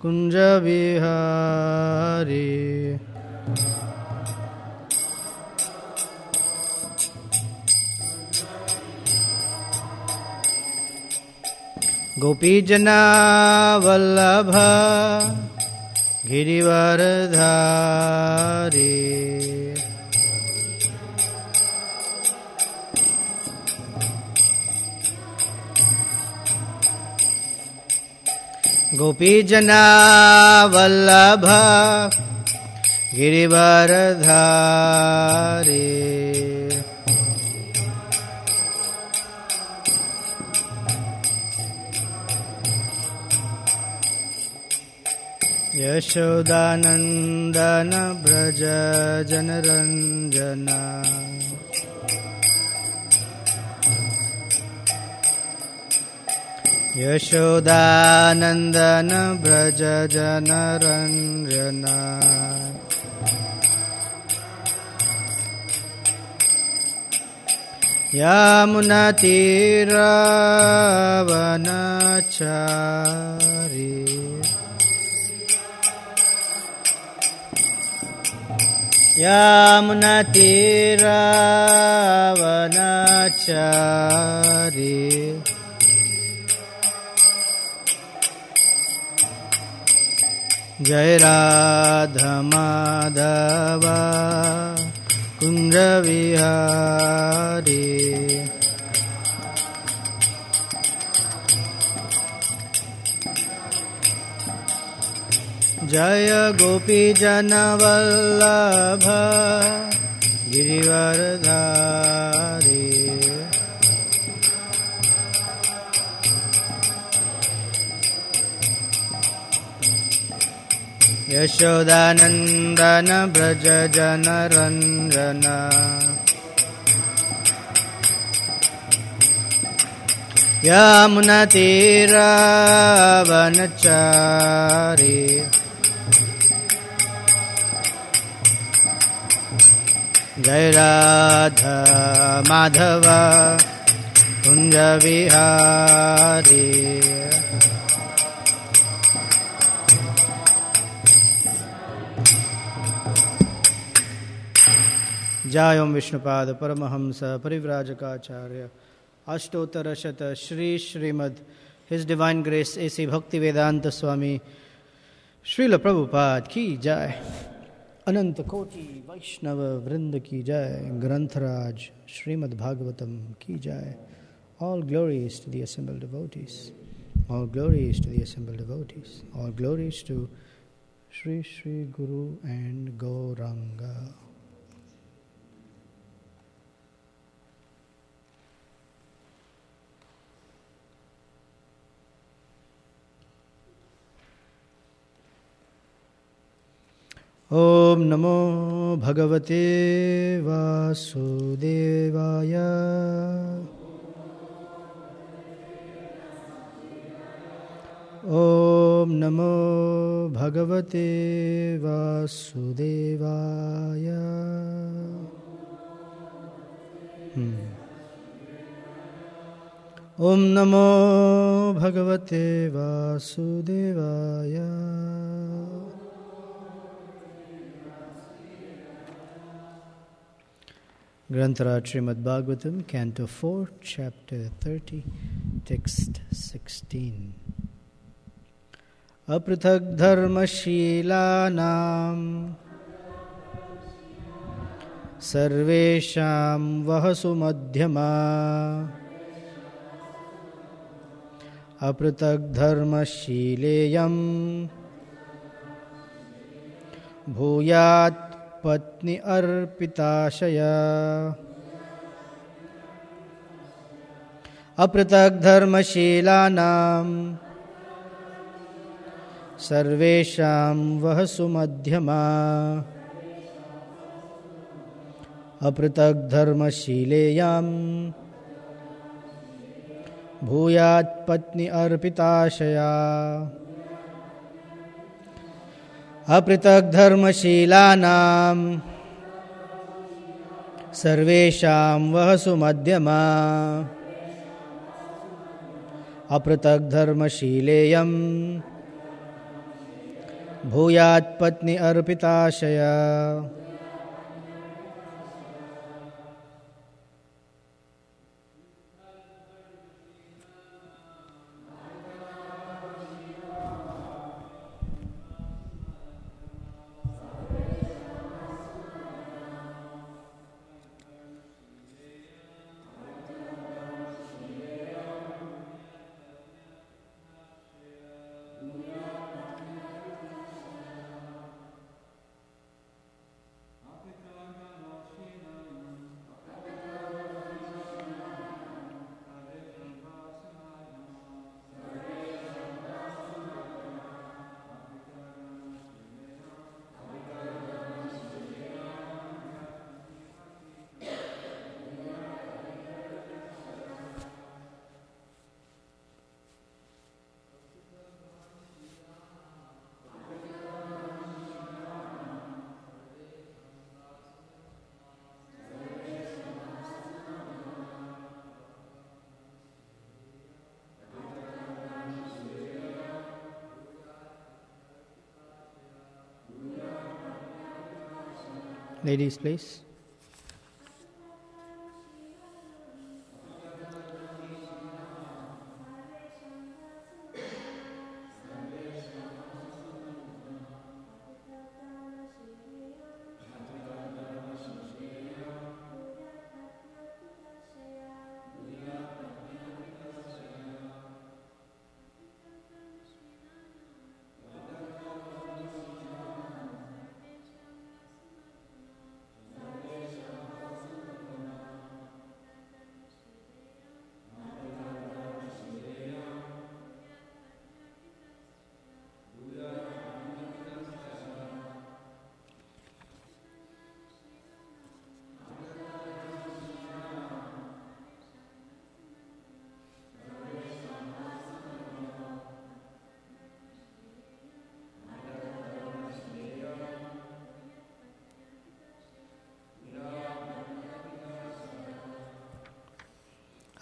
कुंज विहारी गोपीजना वल्लभ गिरिवरधारी गोपीजना वल्लभ गिरिवरधारी यशोदानंदन ब्रज जनरंजना यशोदानंदन ब्रज जनरंजना यमुनातीरवनचारी यमुनातीरवनचारी जय राधा माधव कुंज विहारी जय गोपी जन वल्लभ गिरिवरधारी यशोदानंदन ब्रज जनरंजना यमुनातीरवनचारी जय राधा माधव कुंज विहारी जय ओम Vishnupad Paramhans Parivrajakacharya Ashtottara Shata Shri Srimad his divine grace A C Bhakti Vedanta स्वामी श्रील प्रभुपाद की जय। अनंत कोटि वैष्णव वृंद की जय। ग्रंथराज श्रीमद् भागवतम की जय। All glories to the assembled devotees. All glories to the assembled devotees. All glories to Shri Shri Guru and Gauranga. ओम नमो भगवते वासुदेवाय। ओम नमो भगवते वासुदेवाय। ओम नमो भगवते वासुदेवाय। Granthara Srimad Bhagavatam, Canto 4, Chapter 30, Text 16. Aprithak dharma shilanam sarvesham vahasu madhyama. Aprithak dharma shileyam bhuyat पत्नी अर्पिताशया। अपृथक् धर्मशीलानां सर्वेषां वहसु मध्यमा। अपृथक् धर्मशीलेयां भूयात् पत्नी अर्पिताशया। अपृथक् धर्मशीलानां सर्वेषां वहसु मध्यमा। अपृथक् धर्मशीलेयं भूयात् पत्नी अर्पिताशया Ladies, please.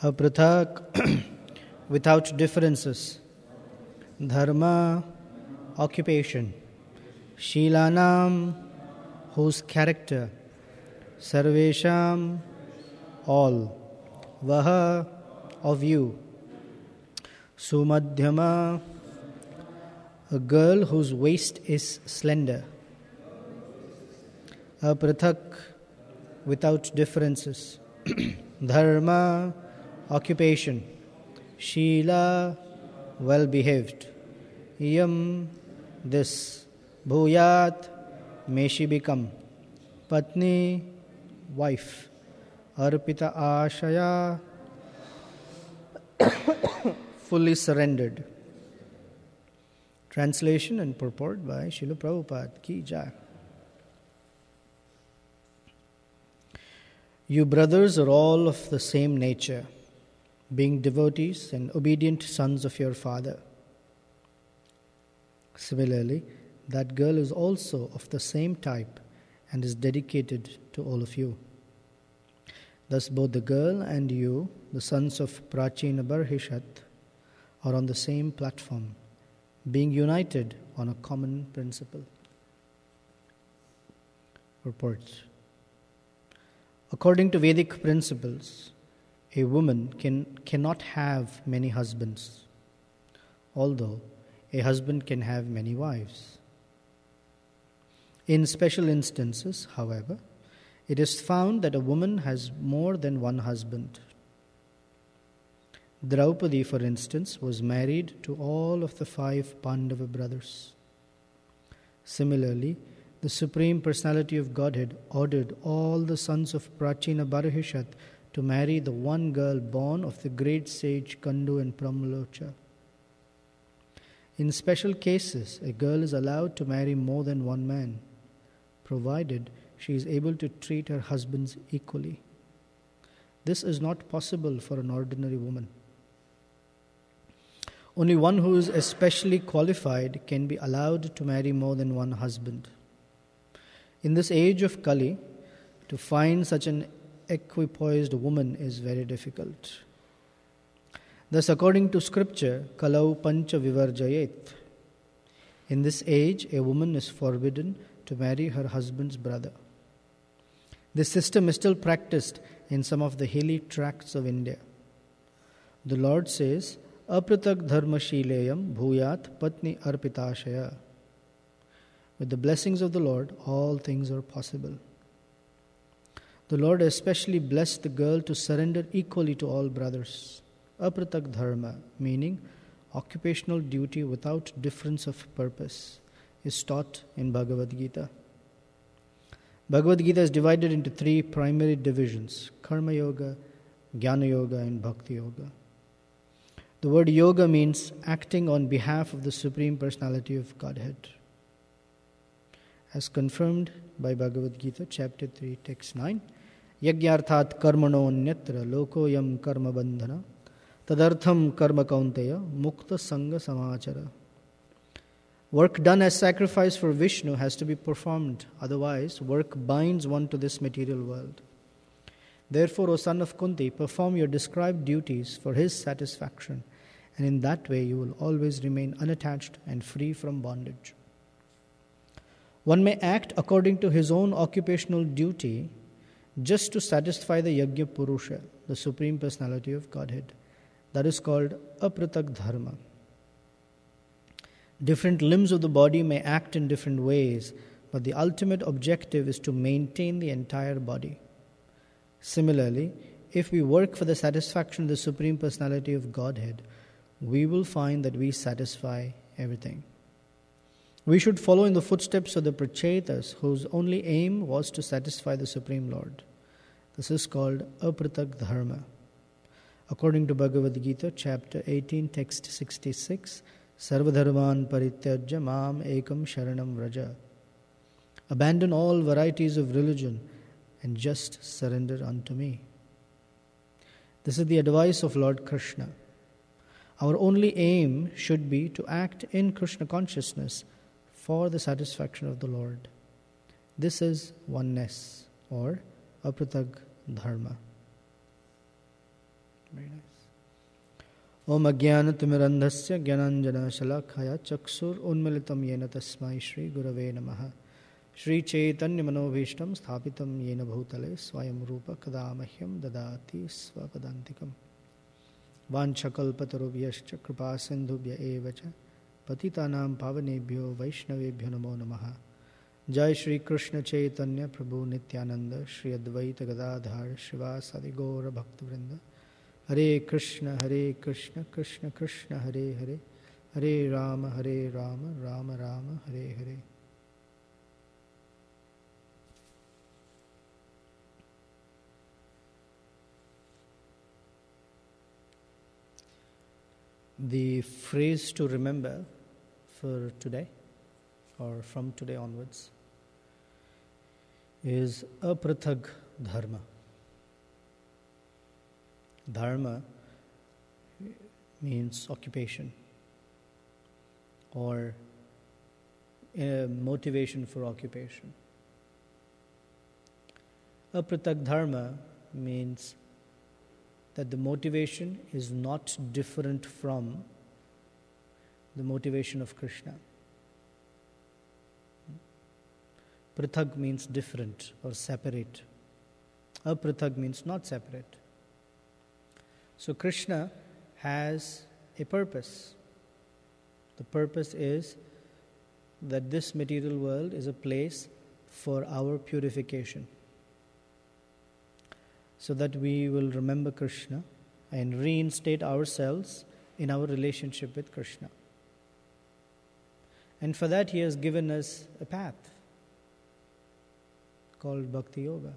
Aprathak, without differences. Dharma, occupation. Shilanam, whose character. Sarvesham, all. Vaha, of you. Sumadhyama, a girl whose waist is slender. Aprathak, without differences. Dharma, occupation. Sheela, well behaved. Yam, this. Bhuyat, may she become. Patni, wife. Arpita ashaya, fully surrendered. Translation and purport by Srila Prabhupada Ki Jai. You brothers are all of the same nature, being devotees and obedient sons of your father. Similarly, that girl is also of the same type and is dedicated to all of you. Thus both the girl and you, the sons of Prachina Barhishat, are on the same platform, being united on a common principle. Purport. According to Vedic principles, a woman cannot have many husbands, although a husband can have many wives. In special instances, however, it is found that a woman has more than one husband. Draupadi, for instance, was married to all of the 5 Pandava brothers. Similarly, the Supreme Personality of Godhead ordered all the sons of Prachina Barhishat to marry the one girl born of the great sage Kandu and Pramalocha. In special cases, a girl is allowed to marry more than one man, provided she is able to treat her husbands equally. This is not possible for an ordinary woman. Only one who is especially qualified can be allowed to marry more than one husband. In this age of Kali, to find such an equipoised woman is very difficult. Thus, according to scripture, Kalau Pancha Vivarjayet, In this age, a woman is forbidden to marry her husband's brother. This system is still practiced in some of the hilly tracts of India. The Lord says, Apratak dharma shileyam bhuyat patni arpitashaya. With the blessings of the Lord, all things are possible. The Lord especially blessed the girl to surrender equally to all brothers. Apratak dharma, meaning occupational duty without difference of purpose, is taught in Bhagavad Gita. Bhagavad Gita is divided into three primary divisions: Karma Yoga, Jnana Yoga, and Bhakti Yoga. The word yoga means acting on behalf of the Supreme Personality of Godhead. As confirmed by Bhagavad Gita, chapter 3, text 9, Yagyarthat karmano nyatra lokoyam karma bandhana tadartham karma kaunteya mukta sangha samachara. Work done as sacrifice for Vishnu has to be performed, otherwise work binds one to this material world. Therefore, O son of Kunti, perform your described duties for his satisfaction, and in that way you will always remain unattached and free from bondage. One may act according to his own occupational duty just to satisfy the Yajna Purusha, the Supreme Personality of Godhead. That is called Apratak Dharma. Different limbs of the body may act in different ways, but the ultimate objective is to maintain the entire body. Similarly, if we work for the satisfaction of the Supreme Personality of Godhead, we will find that we satisfy everything. We should follow in the footsteps of the Prachetas, whose only aim was to satisfy the Supreme Lord. This is called Apratak Dharma. According to Bhagavad Gita, chapter 18, text 66, Sarvadharman parityajya mam ekam sharanam vraja. Abandon all varieties of religion and just surrender unto me. This is the advice of Lord Krishna. Our only aim should be to act in Krishna consciousness for the satisfaction of the Lord. This is oneness, or Apratak Dharma. Very nice. Om Ajnana Timirandhasya Jnananjana Shalakaya Chaksur Unmilitam Yena Tasmai Shri Gurave Namaha Shri Chaitanya Manobhishtam Sthapitam Yena Bhutale Swayam Rupa Kadamahyam Dadati Svapadantikam Vanchakalpatarubhyascha Kripa Sindhubhya Evacha Patitanam Pavanebhyo Vaishnavebhyo Namo Namaha Jai Shri Krishna Chaitanya Prabhu Nityananda Shri Advaita Gadadhar Shivasadi Gaura Bhaktavrinda Hare Krishna, Krishna Krishna, Hare Hare, Hare Rama, Rama Rama, Hare Hare. The phrase to remember for today, or from today onwards, is Apratak Dharma. Dharma means occupation or motivation for occupation. Apratak Dharma means that the motivation is not different from the motivation of Krishna. Prathak means different or separate. Aprathak means not separate. So Krishna has a purpose. The purpose is that this material world is a place for our purification, so that we will remember Krishna and reinstate ourselves in our relationship with Krishna. And for that He has given us a path called Bhakti Yoga.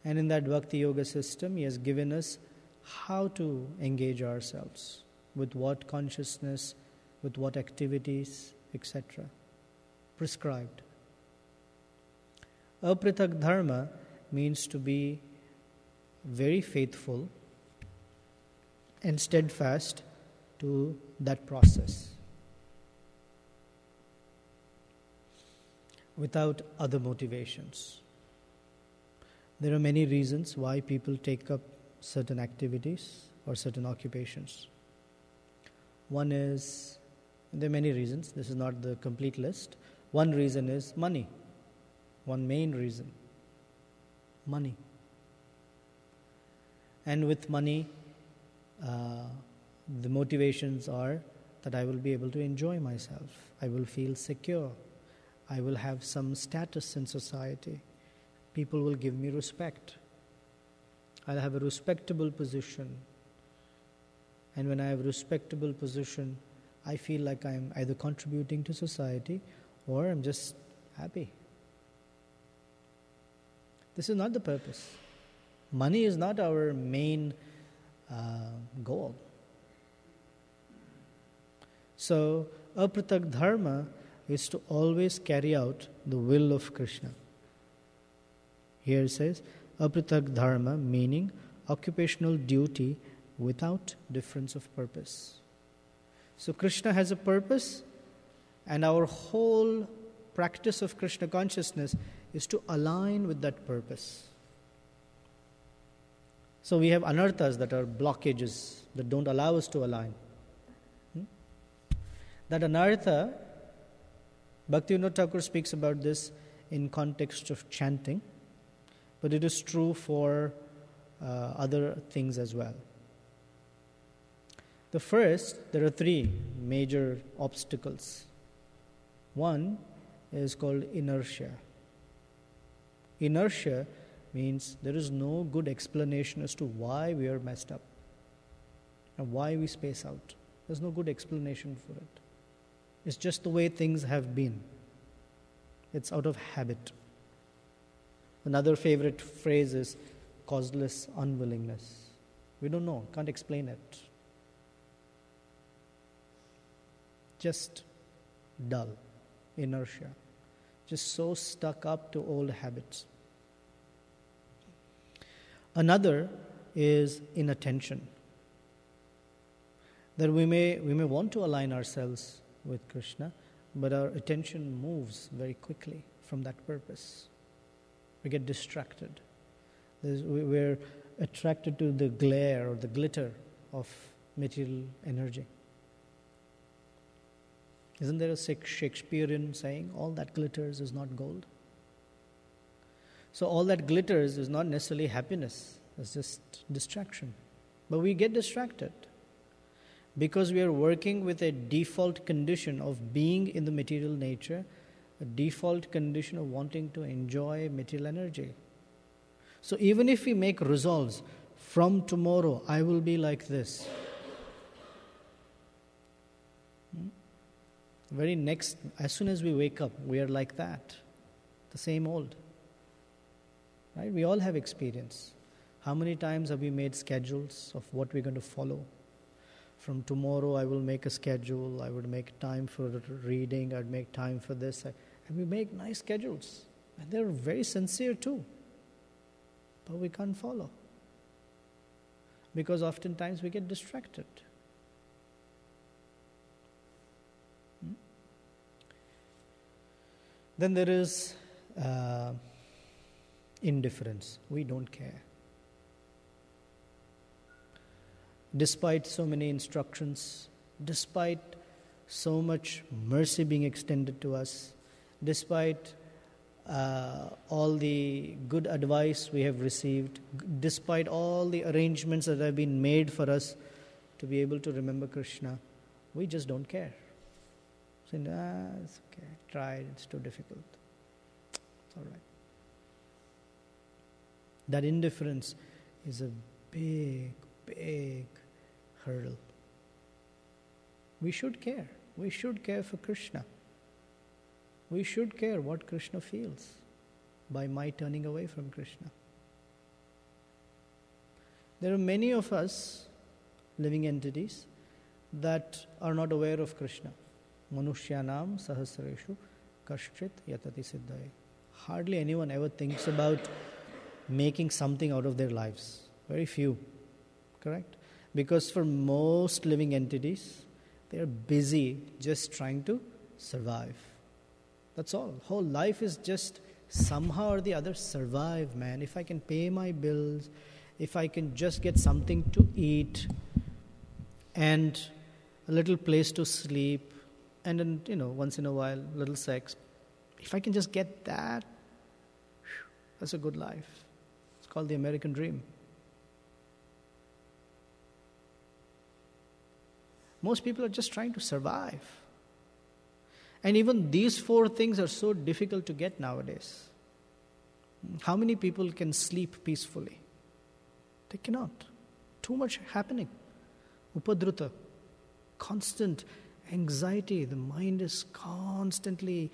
And in that Bhakti Yoga system, He has given us how to engage ourselves, with what consciousness, with what activities, etc. prescribed. Apratak Dharma means to be very faithful and steadfast to that process, without other motivations. There are many reasons why people take up certain activities or certain occupations. One is There are many reasons. This is not the complete list. One reason is money. One main reason. Money. And with money, the motivations are that I will be able to enjoy myself. I will feel secure. I will have some status in society. People will give me respect. I'll have a respectable position. And when I have a respectable position, I feel like I'm either contributing to society or I'm just happy. This is not the purpose. Money is not our main goal. So, apratak dharma is to always carry out the will of Krishna. Here it says, apratak dharma, meaning occupational duty without difference of purpose. So Krishna has a purpose, and our whole practice of Krishna consciousness is to align with that purpose. So we have anarthas, that are blockages that don't allow us to align. That anartha, Bhaktivinoda Thakur speaks about this in context of chanting, but it is true for other things as well. The first, there are three major obstacles. One is called inertia. Inertia means there is no good explanation as to why we are messed up and why we space out. There's no good explanation for it. It's just the way things have been. It's out of habit. Another favorite phrase is causeless unwillingness. We don't know, can't explain it. Just dull, inertia. Just so stuck up to old habits. Another is inattention. That we may want to align ourselves with Krishna, but our attention moves very quickly from that purpose. We get distracted. We're attracted to the glare or the glitter of material energy. Isn't there a Shakespearean saying, all that glitters is not gold? So all that glitters is not necessarily happiness. It's just distraction. But we get distracted because we are working with a default condition of being in the material nature, a default condition of wanting to enjoy material energy. So even if we make resolves, from tomorrow I will be like this. Very next, as soon as we wake up, we are like that. The same old. Right? We all have experience. How many times have we made schedules of what we're going to follow? From tomorrow I will make a schedule, I would make time for reading, I'd make time for this. And we make nice schedules. And they're very sincere too. But we can't follow. Because oftentimes we get distracted. Then there is indifference. We don't care. Despite so many instructions, despite so much mercy being extended to us, despite all the good advice we have received, despite all the arrangements that have been made for us to be able to remember Krishna, we just don't care. Saying, it's okay, tried, it's too difficult. It's all right. That indifference is a big, big hurdle. We should care. We should care for Krishna. We should care what Krishna feels by my turning away from Krishna. There are many of us, living entities, that are not aware of Krishna. Manushyanam sahasreshu kashchit yatati siddhaye. Hardly anyone ever thinks about making something out of their lives. Very few. Correct? Because for most living entities, they are busy just trying to survive. That's all. Whole life is just somehow or the other survive, man. If I can pay my bills, if I can just get something to eat and a little place to sleep, And then, once in a while, little sex. If I can just get that, that's a good life. It's called the American dream. Most people are just trying to survive. And even these 4 things are so difficult to get nowadays. How many people can sleep peacefully? They cannot. Too much happening. Upadruta. Constant anxiety. The mind is constantly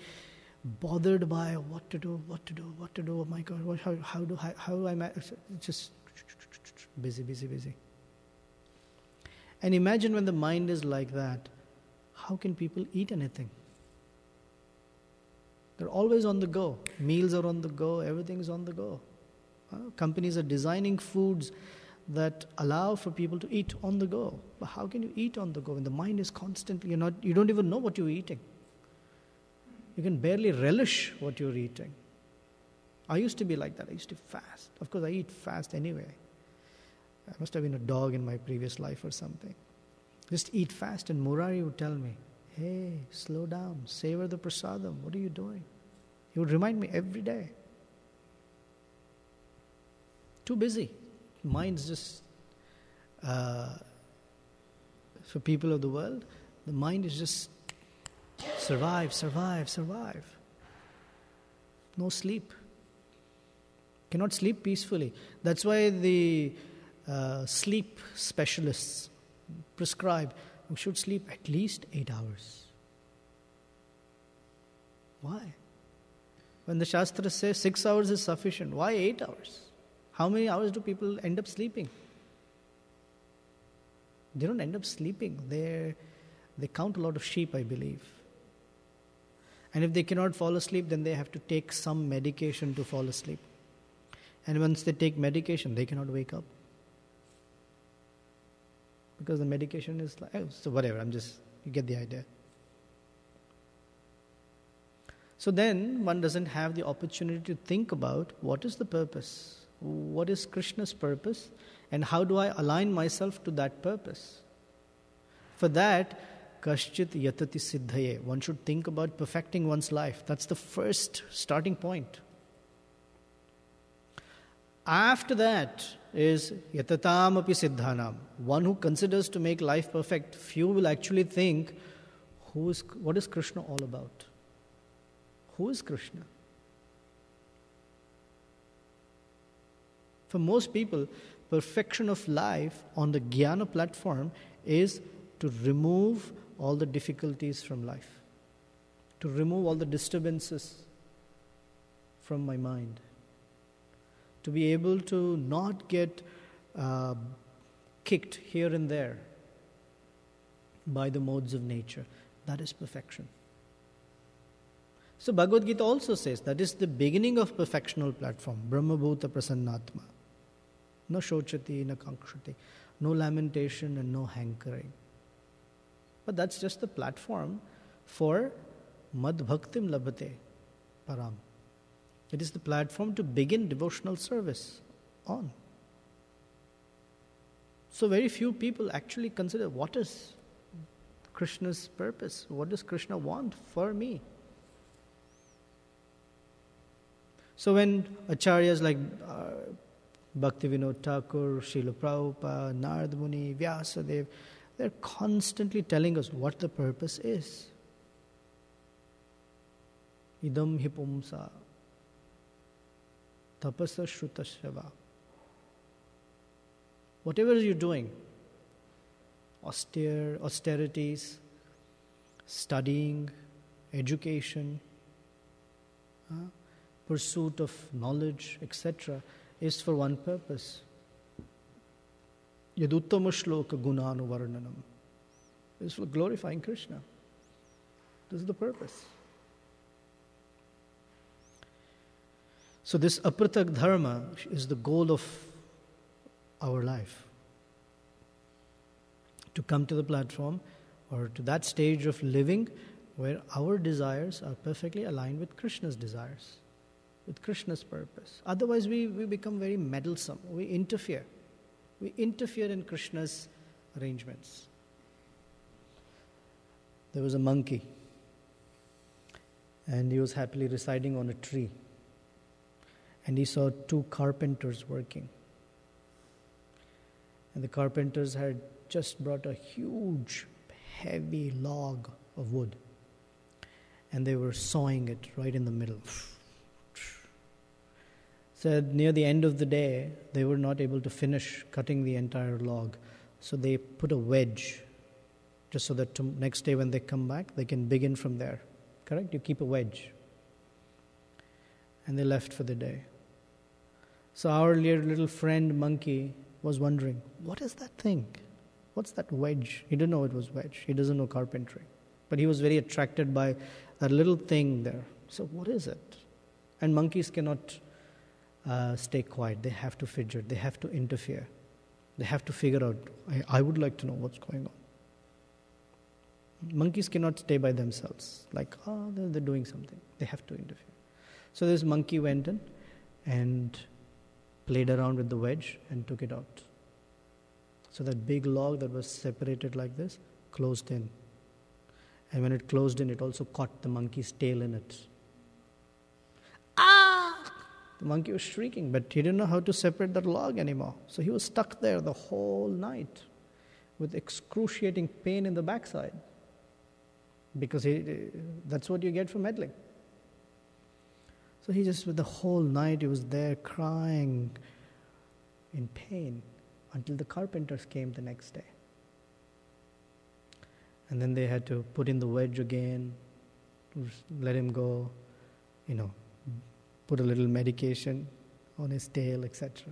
bothered by what to do. Oh my God, how am I? Just busy. And imagine when the mind is like that, how can people eat anything? They're always on the go. Meals are on the go. Everything is on the go. Companies are designing foods that allow for people to eat on the go. But how can you eat on the go when the mind is constantly, you don't even know what you're eating. You can barely relish what you're eating. I used to be like that. I used to fast. Of course, I eat fast anyway. I must have been a dog in my previous life or something. Just eat fast. And Murari would tell me, hey, slow down, savor the prasadam. What are you doing? He would remind me every day. Too busy. Mind's just, for people of the world, the mind is just survive. No sleep. Cannot sleep peacefully. That's why the sleep specialists prescribe we should sleep at least 8 hours. Why? When the Shastra says 6 hours is sufficient, why 8 hours? How many hours do people end up sleeping? They don't end up sleeping. They count a lot of sheep, I believe. And if they cannot fall asleep, then they have to take some medication to fall asleep. And once they take medication, they cannot wake up. Because the medication is like, so whatever, you get the idea. So then one doesn't have the opportunity to think about what is the purpose, what is Krishna's purpose, and how do I align myself to that purpose. For that, kaschit yatati siddhaye. One should think about perfecting one's life. That's the first starting point. After that is yatatam api siddhanam. One who considers to make life perfect, few will actually think, what is Krishna all about? Who is Krishna? For most people, perfection of life on the Jnana platform is to remove all the difficulties from life, to remove all the disturbances from my mind, to be able to not get kicked here and there by the modes of nature. That is perfection. So Bhagavad Gita also says that is the beginning of perfectional platform. Brahma Bhuta Prasannatma. No shochati, no kankshati, no lamentation and no hankering. But that's just the platform for Mad Bhaktim Labhate Param. It is the platform to begin devotional service on. So very few people actually consider what is Krishna's purpose? What does Krishna want for me? So when acharyas like Bhaktivinoda Thakur, Srila Prabhupada, Narad Muni, Vyasadeva, they're constantly telling us what the purpose is. Idam hi pumsa tapasa shrutashrava. Whatever you're doing, austerities, studying, education, pursuit of knowledge, etc., is for one purpose. Yaduttama shloka gunanuvarnanam. This is for glorifying Krishna. This is the purpose. So this apratak dharma is the goal of our life. To come to the platform or to that stage of living where our desires are perfectly aligned with Krishna's desires, with Krishna's purpose. Otherwise we become very meddlesome. We interfere. We interfere in Krishna's arrangements. There was a monkey and he was happily residing on a tree. And he saw two carpenters working. And the carpenters had just brought a huge, heavy log of wood. And they were sawing it right in the middle. So near the end of the day, they were not able to finish cutting the entire log. So they put a wedge, just so that next day when they come back, they can begin from there. Correct? You keep a wedge. And they left for the day. So our little friend monkey was wondering, what is that thing? What's that wedge? He didn't know it was wedge. He doesn't know carpentry. But he was very attracted by that little thing there. So what is it? And monkeys cannot stay quiet. They have to fidget. They have to interfere. They have to figure out, I would like to know what's going on. Monkeys cannot stay by themselves. Like, they're doing something. They have to interfere. So this monkey went in and played around with the wedge and took it out. So that big log that was separated like this closed in. And when it closed in, it also caught the monkey's tail in it. The monkey was shrieking, but he didn't know how to separate that log anymore. So he was stuck there the whole night with excruciating pain in the backside. Because that's what you get for meddling. So he just, with the whole night, he was there crying in pain until the carpenters came the next day. And then they had to put in the wedge again, let him go, put a little medication on his tail, etc.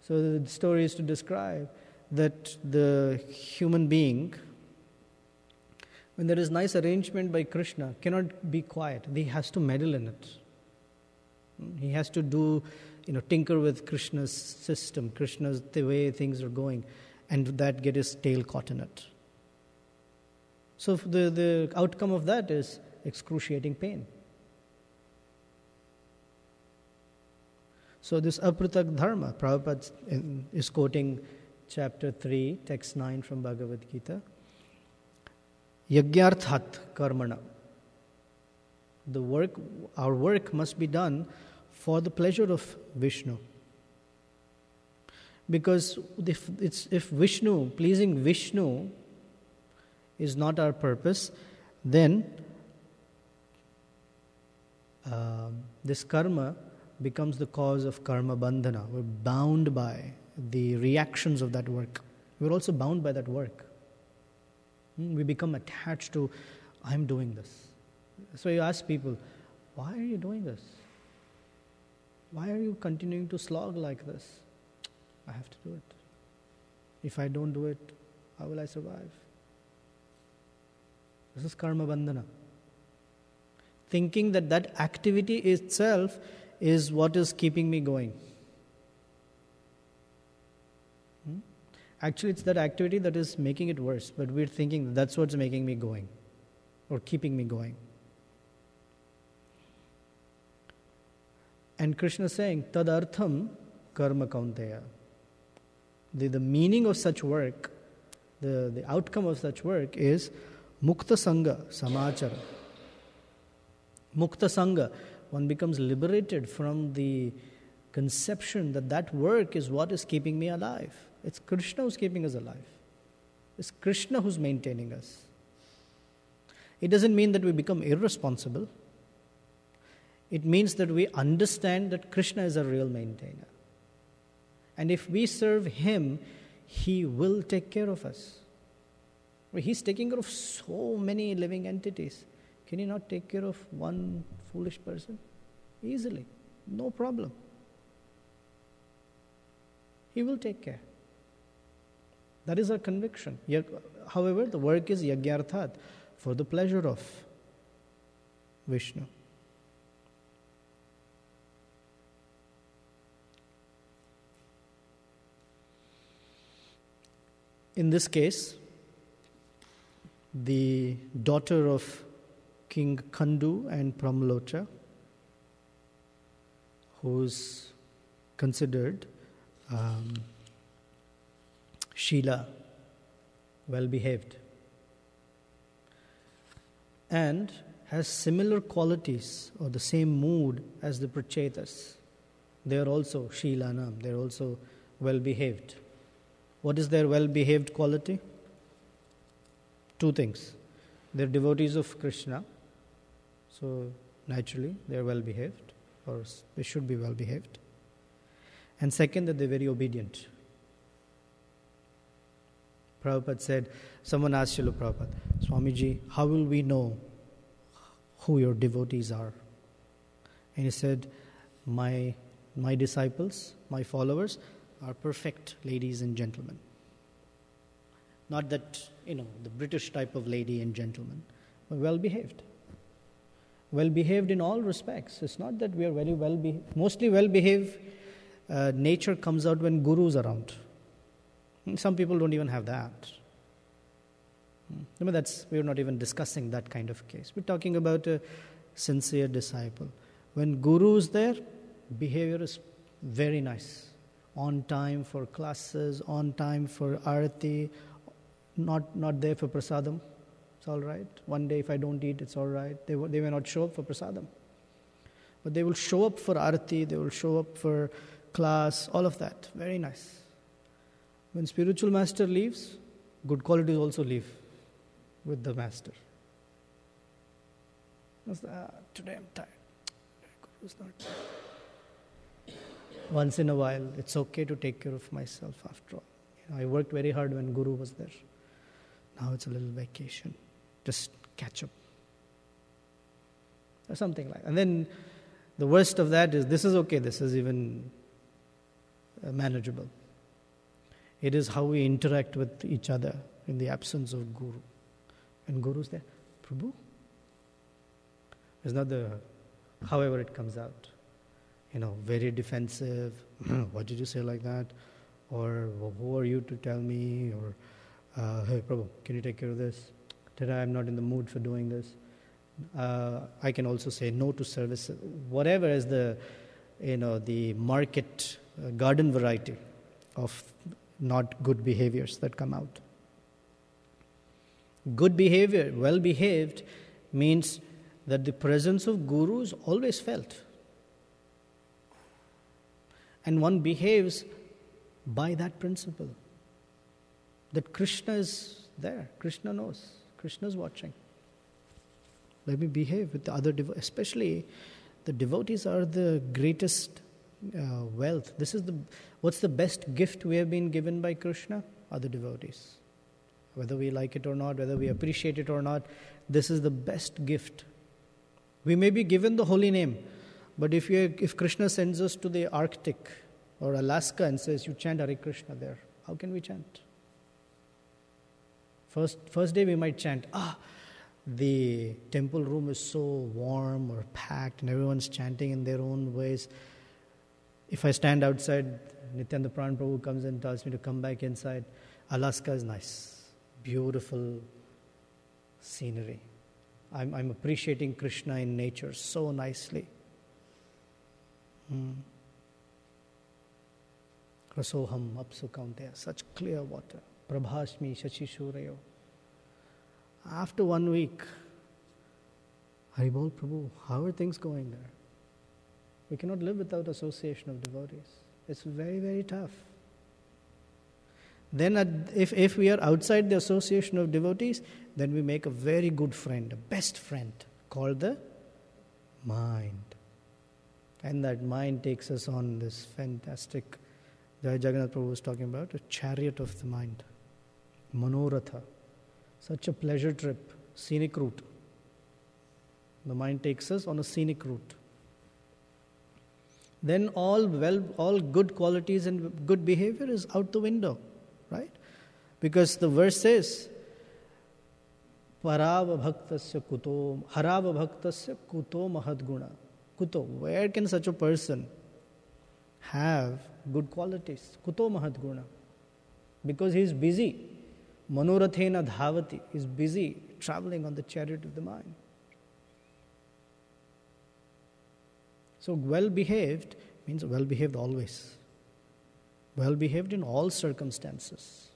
So the story is to describe that the human being, when there is nice arrangement by Krishna, cannot be quiet. He has to meddle in it. He has to do, tinker with Krishna's system, Krishna's the way things are going, and that get his tail caught in it. So the outcome of that is excruciating pain. So this apratak dharma, Prabhupada is quoting chapter 3, text 9 from Bhagavad Gita. Yagyarthat karmana. Our work must be done for the pleasure of Vishnu. Because if Vishnu, pleasing Vishnu is not our purpose, then this karma becomes the cause of karma bandhana. We're bound by the reactions of that work. We're also bound by that work. We become attached to, I'm doing this. So you ask people, why are you doing this? Why are you continuing to slog like this? I have to do it. If I don't do it, how will I survive? This is karma bandhana. Thinking that activity itself is what is keeping me going. Actually, it's that activity that is making it worse, but we're thinking that's what's making me going or keeping me going. And Krishna is saying, tadartham karma kaunteya. The meaning of such work, the outcome of such work is mukta sangha samachara. Mukta sangha, one becomes liberated from the conception that work is what is keeping me alive. It's Krishna who's keeping us alive. It's Krishna who's maintaining us. It doesn't mean that we become irresponsible. It means that we understand that Krishna is a real maintainer. And if we serve Him, He will take care of us. He's taking care of so many living entities. Can He not take care of one foolish person? Easily. No problem. He will take care. That is our conviction. However, the work is yagyarthat, for the pleasure of Vishnu. In this case, the daughter of King Kandu and Pramlocha, who's considered Sheila, well behaved. And has similar qualities or the same mood as the Prachetas. They are also Sheelanam, they are also well-behaved. What is their well-behaved quality? Two things. They are devotees of Krishna, so naturally they are well-behaved, or they should be well-behaved. And second, that they are very obedient. Prabhupada said, someone asked Srila Prabhupada, Swamiji, how will we know who your devotees are? And he said, my disciples, my followers are perfect ladies and gentlemen. Not that, the British type of lady and gentleman, but well-behaved. Well-behaved in all respects. It's not that we are very well-behaved. Mostly well-behaved nature comes out when Guru's around. Some people don't even have that. We're not even discussing that kind of case. We're talking about a sincere disciple. When Guru is there, behavior is very nice. On time for classes, on time for arati, not there for prasadam. It's all right. One day if I don't eat, it's all right. They may not show up for prasadam. But they will show up for arati, they will show up for class, all of that. Very nice. When spiritual master leaves, good qualities also leave with the master. Today I'm tired. Guru's not there. Once in a while, it's okay to take care of myself after all. I worked very hard when Guru was there. Now it's a little vacation. Just catch up. Or something like that. And then the worst of that is, this is okay, this is even manageable. It is how we interact with each other in the absence of Guru. When Guru's there, Prabhu. It's not however it comes out. Very defensive. What did you say like that? Or who are you to tell me? Or, hey Prabhu, can you take care of this? Today I'm not in the mood for doing this. I can also say no to service. Whatever is the market garden variety of not good behaviors that come out. Good behavior, well-behaved, means that the presence of Guru is always felt. And one behaves by that principle. That Krishna is there. Krishna knows. Krishna is watching. Let me behave with the other devotees. Especially the devotees are the greatest wealth. What's the best gift we have been given by Krishna? Are the devotees. Whether we like it or not, whether we appreciate it or not, this is the best gift. We may be given the holy name, but if Krishna sends us to the Arctic or Alaska and says, you chant Hare Krishna there, how can we chant? First day we might chant, the temple room is so warm or packed and everyone's chanting in their own ways. If I stand outside, Nityananda Pran Prabhu comes and tells me to come back inside. Alaska is nice, beautiful scenery. I'm appreciating Krishna in nature so nicely. Rasoham apsu kaunteya, such clear water. Prabhashmi shachishurayo. After 1 week, Haribol Prabhu, how are things going there? We cannot live without association of devotees. It's very, very tough. Then if we are outside the association of devotees, then we make a very good friend, a best friend, called the mind. And that mind takes us on this fantastic, Jai Jagannath Prabhu was talking about, a chariot of the mind. Manoratha. Such a pleasure trip, scenic route. The mind takes us on a scenic route. Then all good qualities and good behavior is out the window, right? Because the verse says, Parava bhaktasya kuto, harava bhaktasya kuto mahadguna. Kuto, where can such a person have good qualities? Kuto mahadguna. Because he is busy. Manorathena dhavati. He is busy traveling on the chariot of the mind. So well-behaved means well-behaved always. Well-behaved in all circumstances.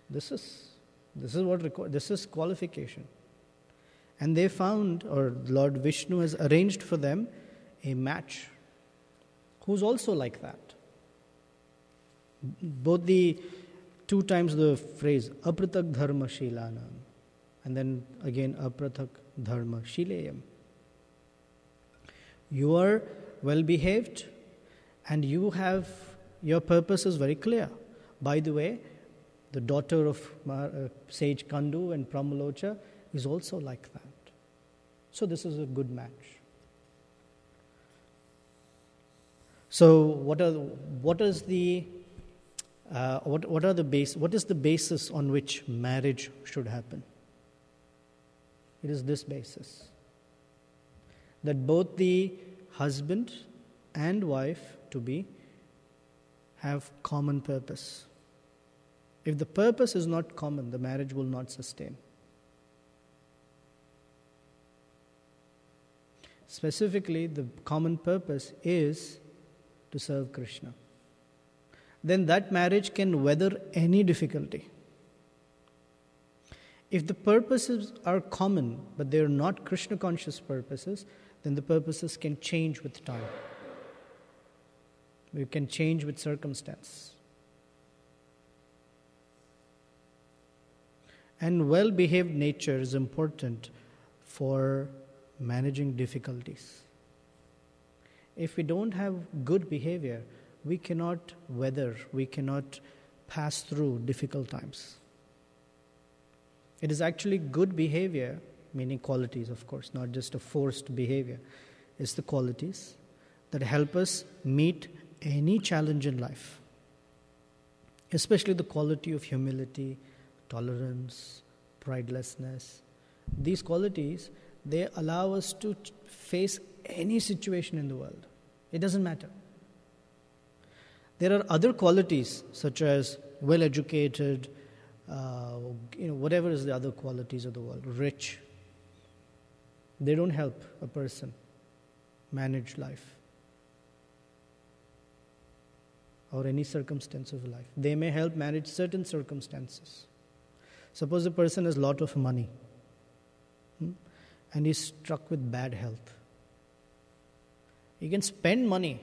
This is qualification. And they found, or Lord Vishnu has arranged for them a match who's also like that. Both the two times the phrase apratak dharma shilanam, and then again apratak dharma shileyam. You are well behaved and your purpose is very clear. By the way, the daughter of sage Kandu and Pramalocha is also like that. So this is a good match. So what is the basis on which marriage should happen? It is this basis, that both the husband and wife have common purpose. If the purpose is not common, the marriage will not sustain. Specifically, the common purpose is to serve Krishna. Then that marriage can weather any difficulty. If the purposes are common, but they are not Krishna conscious purposes, then the purposes can change with time. We can change with circumstance. And well-behaved nature is important for managing difficulties. If we don't have good behavior, we cannot pass through difficult times. It is actually good behavior, meaning qualities, of course, not just a forced behavior. It's the qualities that help us meet any challenge in life, especially the quality of humility, tolerance, pridelessness. These qualities, they allow us to face any situation in the world. It doesn't matter. There are other qualities such as well-educated, whatever is the other qualities of the world, rich. They don't help a person manage life or any circumstance of life. They may help manage certain circumstances. Suppose a person has a lot of money and is struck with bad health. He can spend money,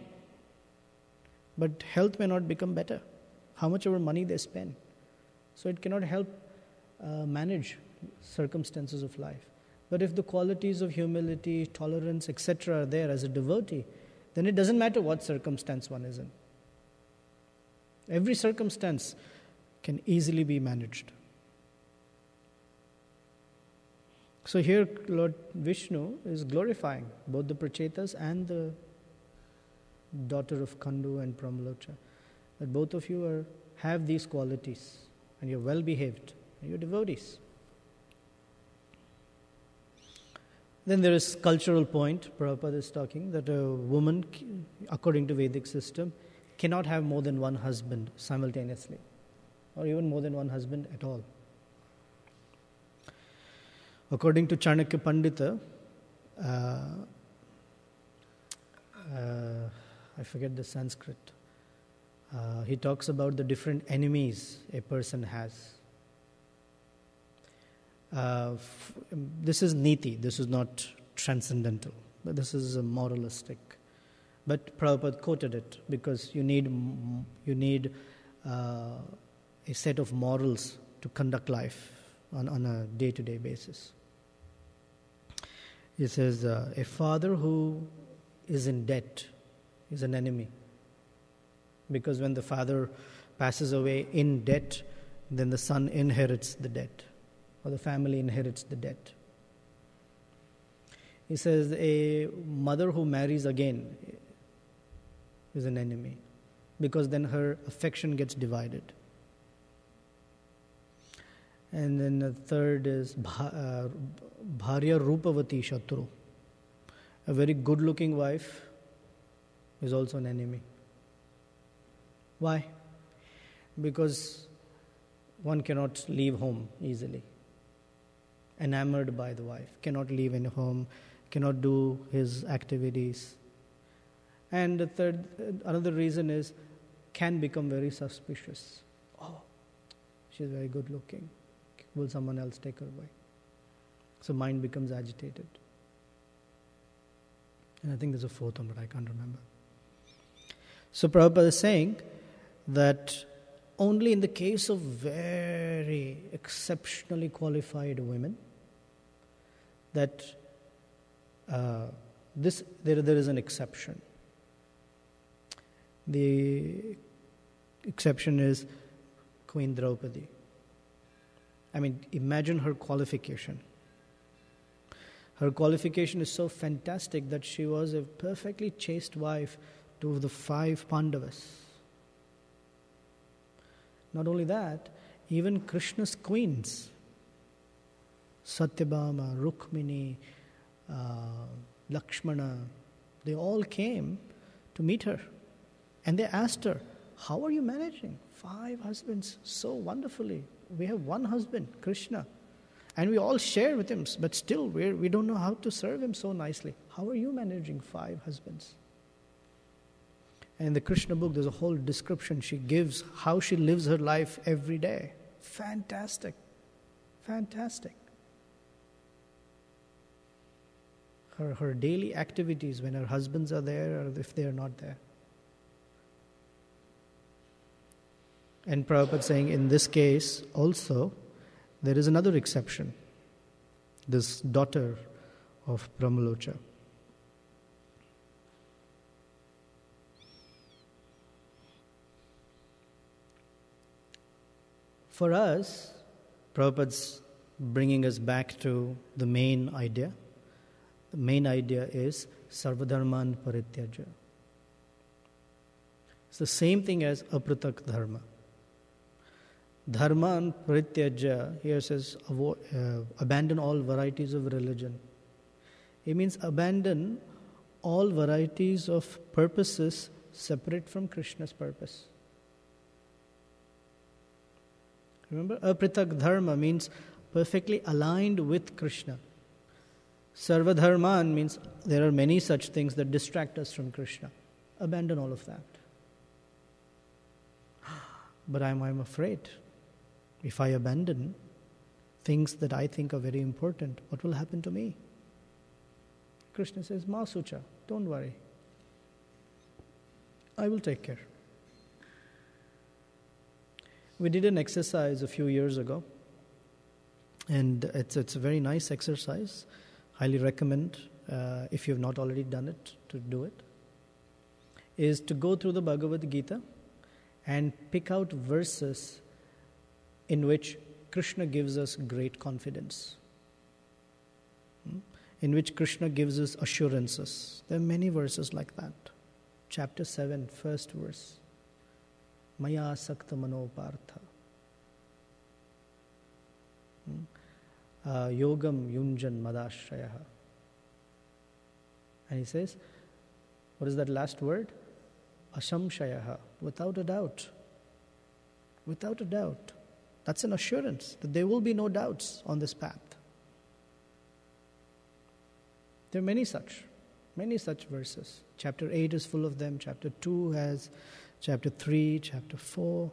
but health may not become better, how much ever money they spend. So it cannot help manage circumstances of life. But if the qualities of humility, tolerance, etc. are there as a devotee, then it doesn't matter what circumstance one is in. Every circumstance can easily be managed. So here Lord Vishnu is glorifying both the Prachetas and the daughter of Kandu and Pramalocha, that both of you have these qualities and you're well behaved and you're devotees. Then there is cultural point. Prabhupada is talking that a woman, according to Vedic system, cannot have more than one husband simultaneously, or even more than one husband at all. According to Chanakya Pandita, I forget the Sanskrit, he talks about the different enemies a person has. This is niti, this is not transcendental, but this is moralistic. But Prabhupada quoted it because you need a set of morals to conduct life on a day-to-day basis. He says, a father who is in debt is an enemy, because when the father passes away in debt, then the son inherits the debt, or the family inherits the debt. He says a mother who marries again is an enemy, because then her affection gets divided. And then the third is Bharya Rupavati Shatru. A very good-looking wife is also an enemy. Why? Because one cannot leave home easily. Enamored by the wife, cannot leave in home, cannot do his activities. And the third, another reason is, can become very suspicious. Oh, she's very good looking. Will someone else take her away? So mind becomes agitated. And I think there's a fourth one, but I can't remember. So Prabhupada is saying that only in the case of very exceptionally qualified women, that there is an exception. The exception is Queen Draupadi. I mean, imagine her qualification. Her qualification is so fantastic that she was a perfectly chaste wife to the 5 Pandavas. Not only that, even Krishna's queens, Satyabhama, Rukmini, Lakshmana, they all came to meet her. And they asked her, how are you managing 5 husbands so wonderfully? We have one husband, Krishna, and we all share with him, but still we don't know how to serve him so nicely. How are you managing 5 husbands? And in the Krishna book, there's a whole description she gives how she lives her life every day. Fantastic. Fantastic. Her daily activities when her husbands are there or if they are not there. And Prabhupada saying in this case also, there is another exception. This daughter of Brahmalocha. For us, Prabhupada's bringing us back to the main idea. The main idea is Sarvadharman Parityaja. It's the same thing as Apratak Dharma. Dharman Parityaja here says abandon all varieties of religion. It means abandon all varieties of purposes separate from Krishna's purpose. Remember, Apratak Dharma means perfectly aligned with Krishna. Sarvadharman means there are many such things that distract us from Krishna. Abandon all of that. But I'm afraid, if I abandon things that I think are very important, what will happen to me? Krishna says, Masucha, don't worry. I will take care. We did an exercise a few years ago, and it's a very nice exercise. Highly recommend, if you have not already done it, to do it. Is to go through the Bhagavad Gita and pick out verses in which Krishna gives us great confidence, in which Krishna gives us assurances. There are many verses like that. Chapter 7, first verse. Maya sakta manopartha. Yogam yunjan madashrayaha. And he says, what is that last word? Ashamshayaha. Without a doubt. Without a doubt. That's an assurance that there will be no doubts on this path. There are many such verses. Chapter 8 is full of them. Chapter 2 has, chapter 3, chapter 4,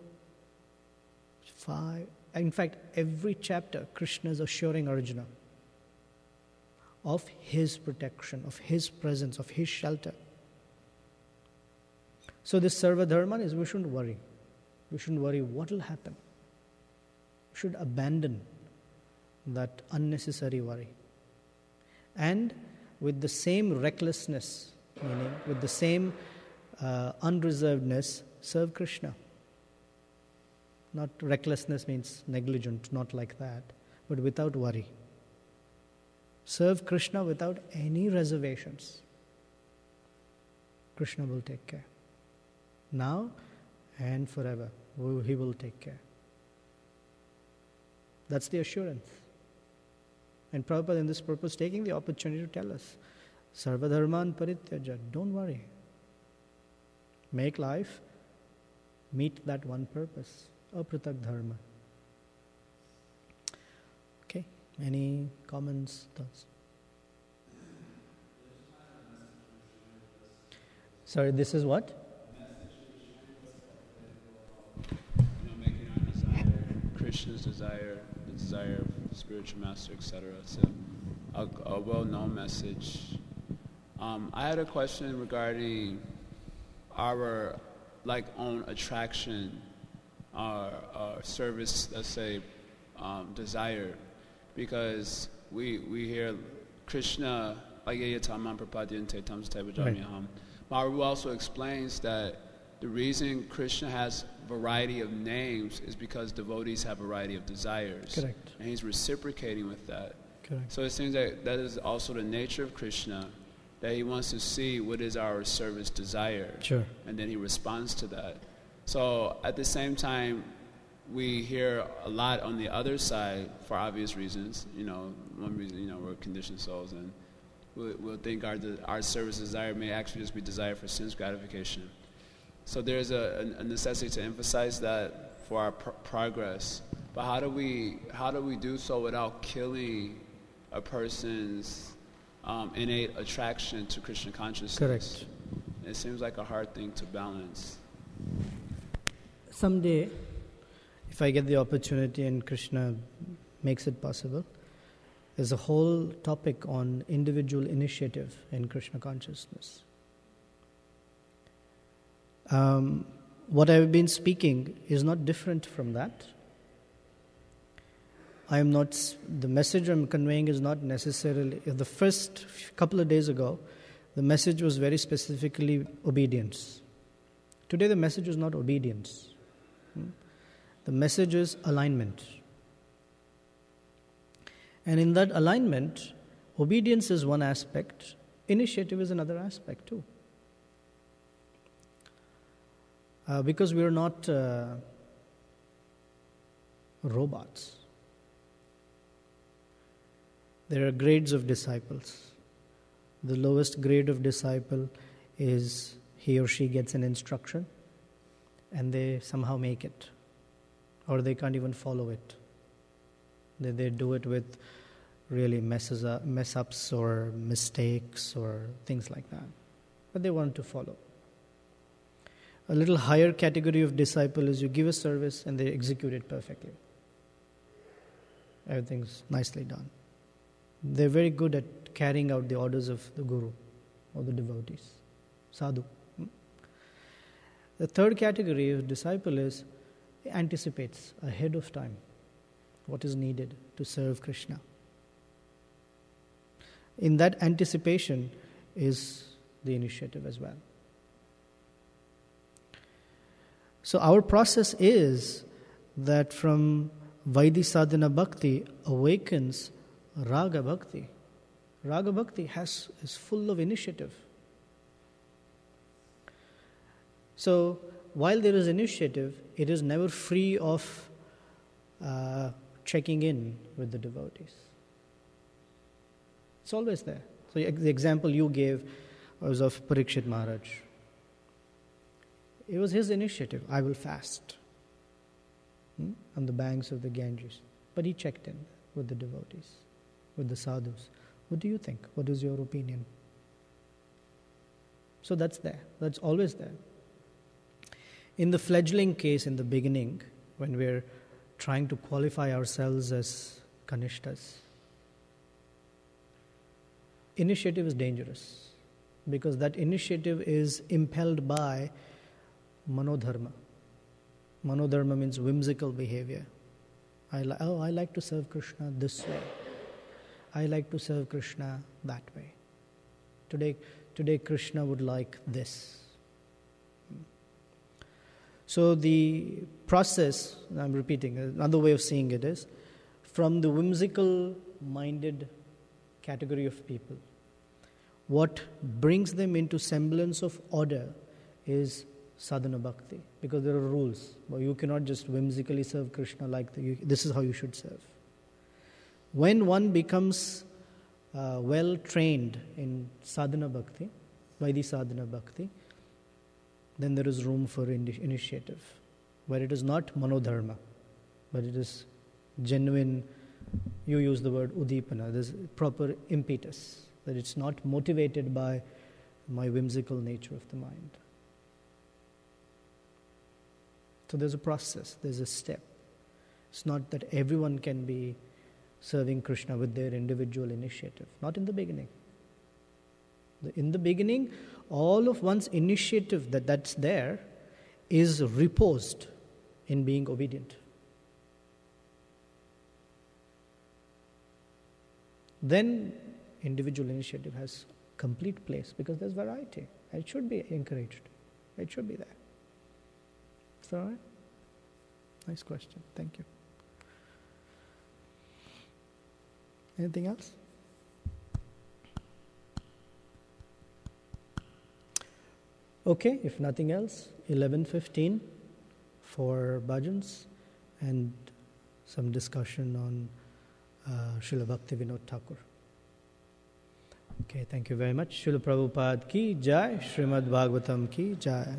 5. In fact, every chapter, Krishna is assuring Arjuna of his protection, of his presence, of his shelter. So this Sarvadharman is we shouldn't worry. We shouldn't worry what will happen. We should abandon that unnecessary worry. And with the same recklessness, meaning with the same unreservedness, serve Krishna. Not recklessness means negligent, not like that, but without worry. Serve Krishna without any reservations. Krishna will take care. Now and forever, he will take care. That's the assurance. And Prabhupada in this purpose taking the opportunity to tell us, Sarvadharman Parityaja, don't worry. Make life meet that one purpose, Apratak Dharma. Okay, any comments, thoughts? Sorry, this is what? Making our desire, Krishna's desire, the desire of spiritual master, etc. So a well-known message. I had a question regarding our own attraction, our service, let's say, desire, because we hear Krishna, Right. Mahaprabhu also explains that the reason Krishna has variety of names is because devotees have variety of desires. Correct. And he's reciprocating with that. Correct. So it seems that that is also the nature of Krishna, that he wants to see what is our service desire. Sure. And then he responds to that. So at the same time, we hear a lot on the other side for obvious reasons. One reason, we're conditioned souls, and we'll think our service desire may actually just be desire for sense gratification. So there's a necessity to emphasize that for our progress. But how do we do so without killing a person's innate attraction to Krishna consciousness? Correct. It seems like a hard thing to balance. Someday, if I get the opportunity and Krishna makes it possible, there's a whole topic on individual initiative in Krishna consciousness. What I've been speaking is not different from that. The message I'm conveying is not necessarily, the first couple of days ago, the message was very specifically obedience. Today the message is not obedience. The message is alignment. And in that alignment, obedience is one aspect, initiative is another aspect too. Because we are not robots. There are grades of disciples. The lowest grade of disciple is he or she gets an instruction and they somehow make it, or they can't even follow it. They do it with really mess ups or mistakes or things like that. But they want to follow. A little higher category of disciple is you give a service and they execute it perfectly. Everything's nicely done. They're very good at carrying out the orders of the guru or the devotees, sadhu. The third category of disciple is anticipates ahead of time what is needed to serve Krishna. In that anticipation is the initiative as well. So our process is that from Vaidhi Sadhana Bhakti awakens Raga Bhakti. Raga Bhakti is full of initiative. So while there is initiative, it is never free of checking in with the devotees. It's always there. So the example you gave was of Parikshit Maharaj. It was his initiative. I will fast on the banks of the Ganges. But he checked in with the devotees, with the sadhus. What do you think? What is your opinion? So that's there. That's always there. In the fledgling case, in the beginning, when we're trying to qualify ourselves as Kanishtas, initiative is dangerous because that initiative is impelled by manodharma. Manodharma means whimsical behavior. I like to serve Krishna this way. I like to serve Krishna that way. Today Krishna would like this. So the process, I'm repeating, another way of seeing it is, from the whimsical-minded category of people, what brings them into semblance of order is sadhana bhakti, because there are rules. Well, you cannot just whimsically serve Krishna like this is how you should serve. When one becomes well trained in sadhana bhakti, Vaidhi sadhana bhakti, then there is room for initiative, where it is not manodharma, but it is genuine, you use the word udipana, there's proper impetus, that it's not motivated by my whimsical nature of the mind. So there's a process, there's a step. It's not that everyone can be serving Krishna with their individual initiative. Not in the beginning. In the beginning, all of one's initiative that's there is reposed in being obedient. Then individual initiative has complete place because there's variety. It should be encouraged. It should be there. Is that all right? Nice question. Thank you. Anything else? Okay, if nothing else, 11:15 for bhajans and some discussion on Srila Bhaktivinoda Thakur. Okay, thank you very much. Srila Prabhupada ki jai, Srimad Bhagavatam ki jai.